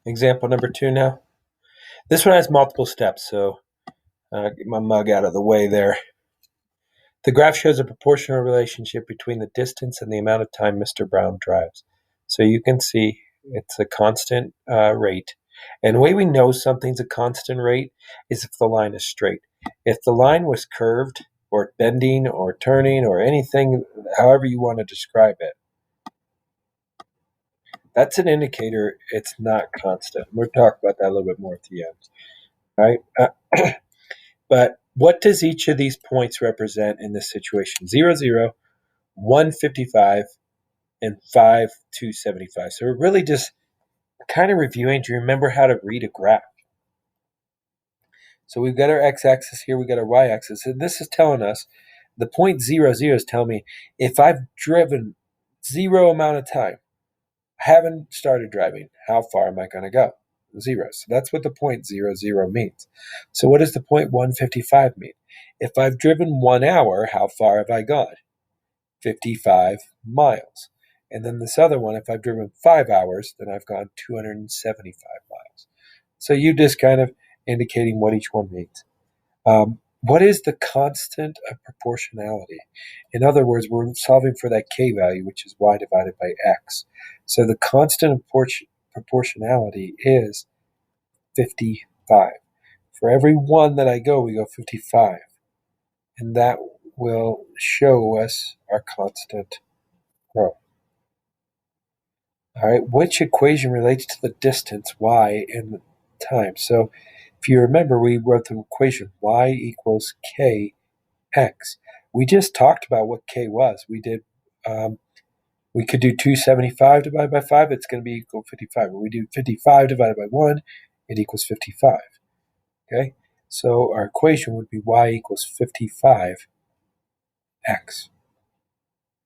Example number 2 now. This one has multiple steps, so get my mug out of the way there. The graph shows a proportional relationship between the distance and the amount of time Mr. Brown drives. So you can see it's a constant rate. And the way we know something's a constant rate is if the line is straight. If the line was curved or bending or turning or anything, however you want to describe it, that's an indicator it's not constant. We'll talk about that a little bit more at the end. Right? But what does each of these points represent in this situation? 0, 0, 155, and 5, 275. So we're really just kind of reviewing. Do you remember how to read a graph? So we've got our x-axis here, we've got our y-axis, and this is telling us, the point 0, 0 is telling me if I've driven 0 amount of time, I haven't started driving, how far am I going to go? 0. So that's what the point 0, 0 means. So what does the point 155 mean? If I've driven 1 hour, how far have I gone? 55 miles. And then this other one, if I've driven 5 hours, then I've gone 275 miles. So you just kind of indicating what each one means. What is the constant of proportionality? In other words, we're solving for that k value, which is y divided by x. So the constant of proportionality is 55. For every 1 that I go, we go 55. And that will show us our constant growth. All right, which equation relates to the distance y and the time? So if you remember, we wrote the equation y equals kx. We just talked about what k was. We could do 275 divided by 5, it's going to be equal to 55. When we do 55 divided by 1, it equals 55. Okay, so our equation would be y equals 55x.